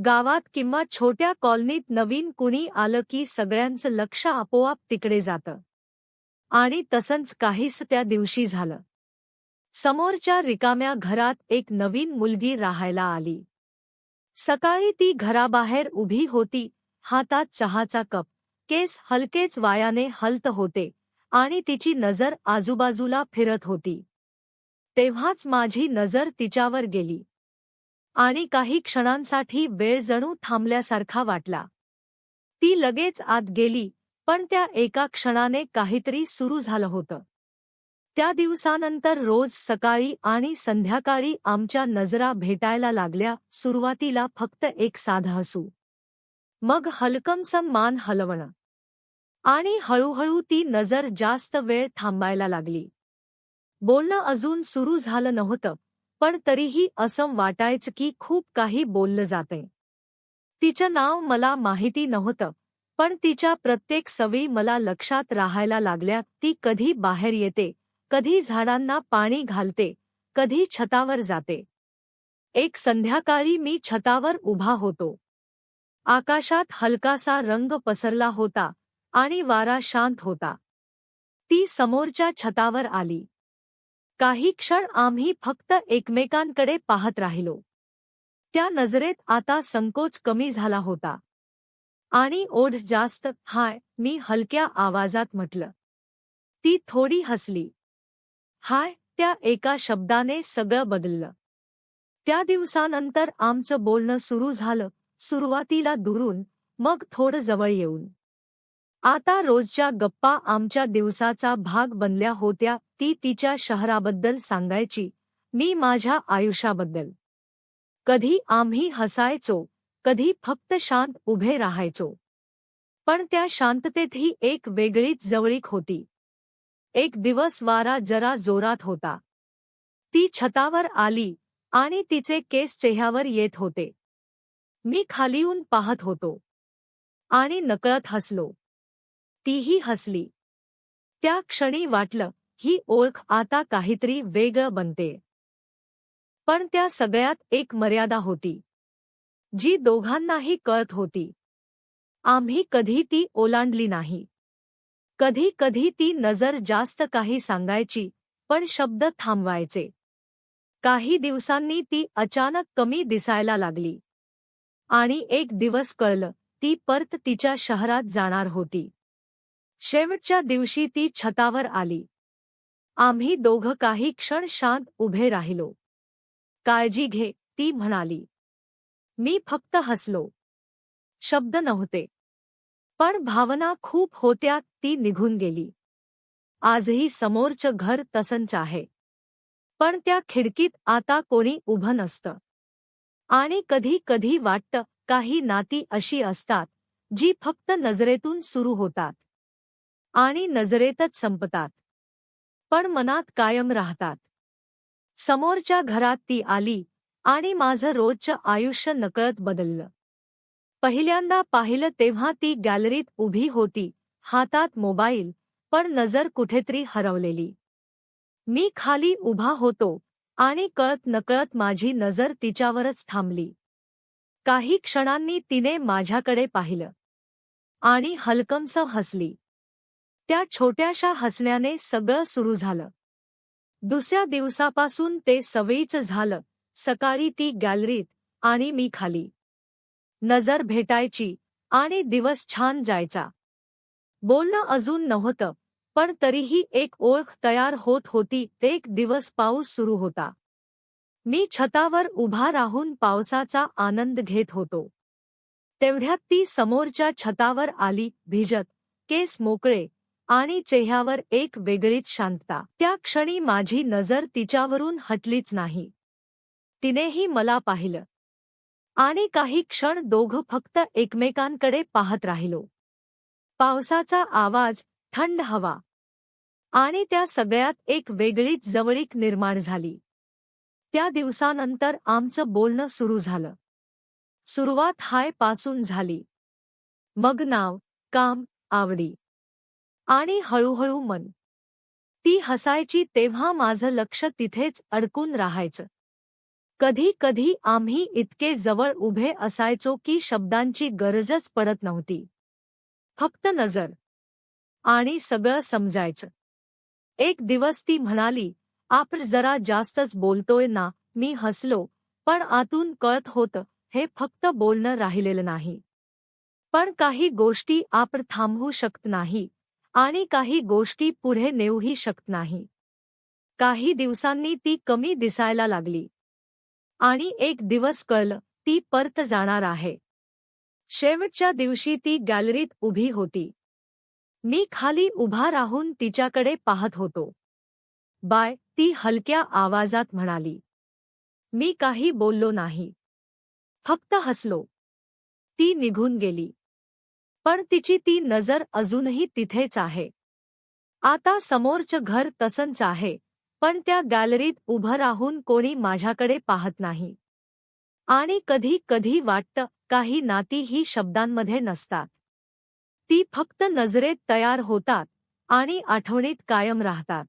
गावात किंवा छोट्या कॉलनीत नवीन कुणी आलं की सगळ्यांचं लक्ष आपोआप तिकडे जातं. आणि तसंच काहीस त्या दिवशी झालं. समोरच्या रिकाम्या घरात एक नवीन मुलगी राहायला आली. सकाळी ती घराबाहेर उभी होती, हातात चहाचा कप, केस हलकेच वायाने हलत होते आणि तिची नजर आजूबाजूला फिरत होती. तेव्हाच माझी नजर तिच्यावर गेली आणि काही क्षणांसाठी वेळ जणू थांबल्यासारखा वाटला. ती लगेच आत गेली, पण त्या एका क्षणाने काहीतरी सुरू झालं होतं. त्या दिवसानंतर रोज सकाळी आणि संध्याकाळी आमच्या नजरा भेटायला लागल्या. सुरुवातीला फक्त एक साधं हसू, मग हलकंसं मान हलवणं, आणि हळूहळू ती नजर जास्त वेळ थांबायला लागली. बोलणं अजून सुरू झालं नव्हतं, पण तरीही असं वाटायचं की खूप काही बोललं जातंय. तिचं नाव मला माहिती नव्हतं, पण तिच्या प्रत्येक सवयी मला लक्षात राहायला लागल्या. ती कधी बाहेर येते, कधी झाडांना पाणी घालते, कधी छतावर जाते. एक संध्याकाळी मी छतावर उभा होतो. आकाशात हलकासा रंग पसरला होता आणि वारा शांत होता. ती समोरच्या छतावर आली. काही क्षण आम्ही फक्त एकमेकांकडे पाहत राहिलो. त्या नजरेत आता संकोच कमी झाला होता आणि ओढ जास्त. हाय, मी हलक्या आवाजात म्हटलं. ती थोडी हसली. हाय, त्या एका शब्दाने सगळं बदललं. त्या दिवसानंतर आमचं बोलणं सुरू झालं, सुरुवातीला दुरून, मग थोडं जवळ येऊन. आता रोजच्या गप्पा आमच्या दिवसाचा भाग बनल्या होत्या. ती तिच्या शहराबद्दल सांगायची, मी माझ्या आयुष्याबद्दल. कधी आम्ही हसायचो, कधी फक्त शांत उभे राहायचो. पण त्या शांततेतही एक वेगळीच जवळीक होती. एक दिवस वारा जरा जोरात होता. ती छतावर आली आणि तिचे केस चेहऱ्यावर येत होते. मी खाली येऊन पाहत होतो आणि नकळत हसलो. तीही हसली. त्या क्षणी वाटलं, ही ओळख आता काहीतरी वेगळं बनते. पण त्या सगळ्यात एक मर्यादा होती, जी दोघांनाही कळत होती. आम्ही कधी ती ओलांडली नाही. कधी कधी ती नजर जास्त काही सांगायची, पण शब्द थांबवायचे. काही दिवसांनी ती अचानक कमी दिसायला लागली. आणि एक दिवस कळलं, ती परत तिच्या शहरात जाणार होती. शेवटच्या दिवशी ती छतावर आली. आम्ही दोघं काही क्षण शांत उभे राहिलो. काळजी घे, ती म्हणाली. मी फक्त हसलो. शब्द नव्हते, पण भावना खूप होत्या. ती निघून गेली. आजही समोरचं घर तसंच आहे, पण त्या खिडकीत आता कोणी उभं नसतं. आणि कधी कधी वाटतं, काही नाती अशी असतात, जी फक्त नजरेतून सुरू होतात आणि नजरेतच संपतात, पण मनात कायम राहतात. समोरच्या घरात ती आली आणि माझं रोजचं आयुष्य नकळत बदललं. पहिल्यांदा पाहिलं तेव्हा ती गॅलरीत उभी होती, हातात मोबाईल, पण नजर कुठेतरी हरवलेली. मी खाली उभा होतो आणि कळत नकळत माझी नजर तिच्यावरच थांबली. काही क्षणांनी तिने माझ्याकडे पाहिलं आणि हलकंसं हसली. त्या छोट्याशा हसण्याने सगळं सुरू झालं. दुसऱ्या दिवसापासून ते सवयीचं झालं. सकाळी ती गॅलरीत आणि मी खाली. नजर भेटायची आणि दिवस छान जायचा. बोलणं अजून नव्हतं, पण तरीही एक ओळख तयार होत होती. एक दिवस पाऊस सुरू होता. मी छतावर उभा राहून पावसाचा आनंद घेत होतो. तेवढ्यात ती समोरच्या छतावर आली, भिजत, केस मोकळे आणि चेहऱ्यावर एक वेगळीच शांतता. त्या क्षणी माझी नजर तिच्यावरून हटलीच नाही. तिनेही मला पाहिलं आणि काही क्षण दोघं फक्त एकमेकांकडे पाहत राहिलो. पावसाचा आवाज, थंड हवा आणि त्या सगळ्यात एक वेगळीच जवळीक निर्माण झाली. त्या दिवसानंतर आमचं बोलणं सुरू झालं. सुरुवात हाय पासून झाली, मग नाव, काम, आवडी आणि हळूहळू मन. ती हसायची तेव्हा माझं लक्ष तिथेच अडकून राहायचं. कधी कधी आम्ही इतके जवळ उभे असायचो की शब्दांची गरजच पडत नव्हती. फक्त नजर आणि सगळं समजायचं. एक दिवस ती म्हणाली, आपण जरा जास्तच बोलतोय ना. मी हसलो, पण आतून कळत होतं, हे फक्त बोलणं राहिलेलं नाही. पण काही गोष्टी आपण थांबवू शकत नाही आणि काही गोष्टी पुढे नेऊही शकत नाही. काही दिवसांनी ती कमी दिसायला लागली. आणि एक दिवस कळलं, ती परत जाणार आहे. शेवटच्या दिवशी ती गॅलरीत उभी होती. मी खाली उभा राहून तिच्याकडे पाहत होतो. बाय, ती हलक्या आवाजात म्हणाली. मी काही बोललो नाही. फक्त हसलो. ती निघून गेली. पण तिची ती नजर अजूनही तिथेच आहे. आता समोरचं घर तसंच आहे, पण त्या गॅलरीत उभं राहून कोणी माझ्याकडे पाहत नाही. आणि कधी कधी वाटतं, काही नाती ही शब्दांमध्ये नसतात. ती फक्त नजरेत तयार होतात आणि आठवणीत कायम राहतात.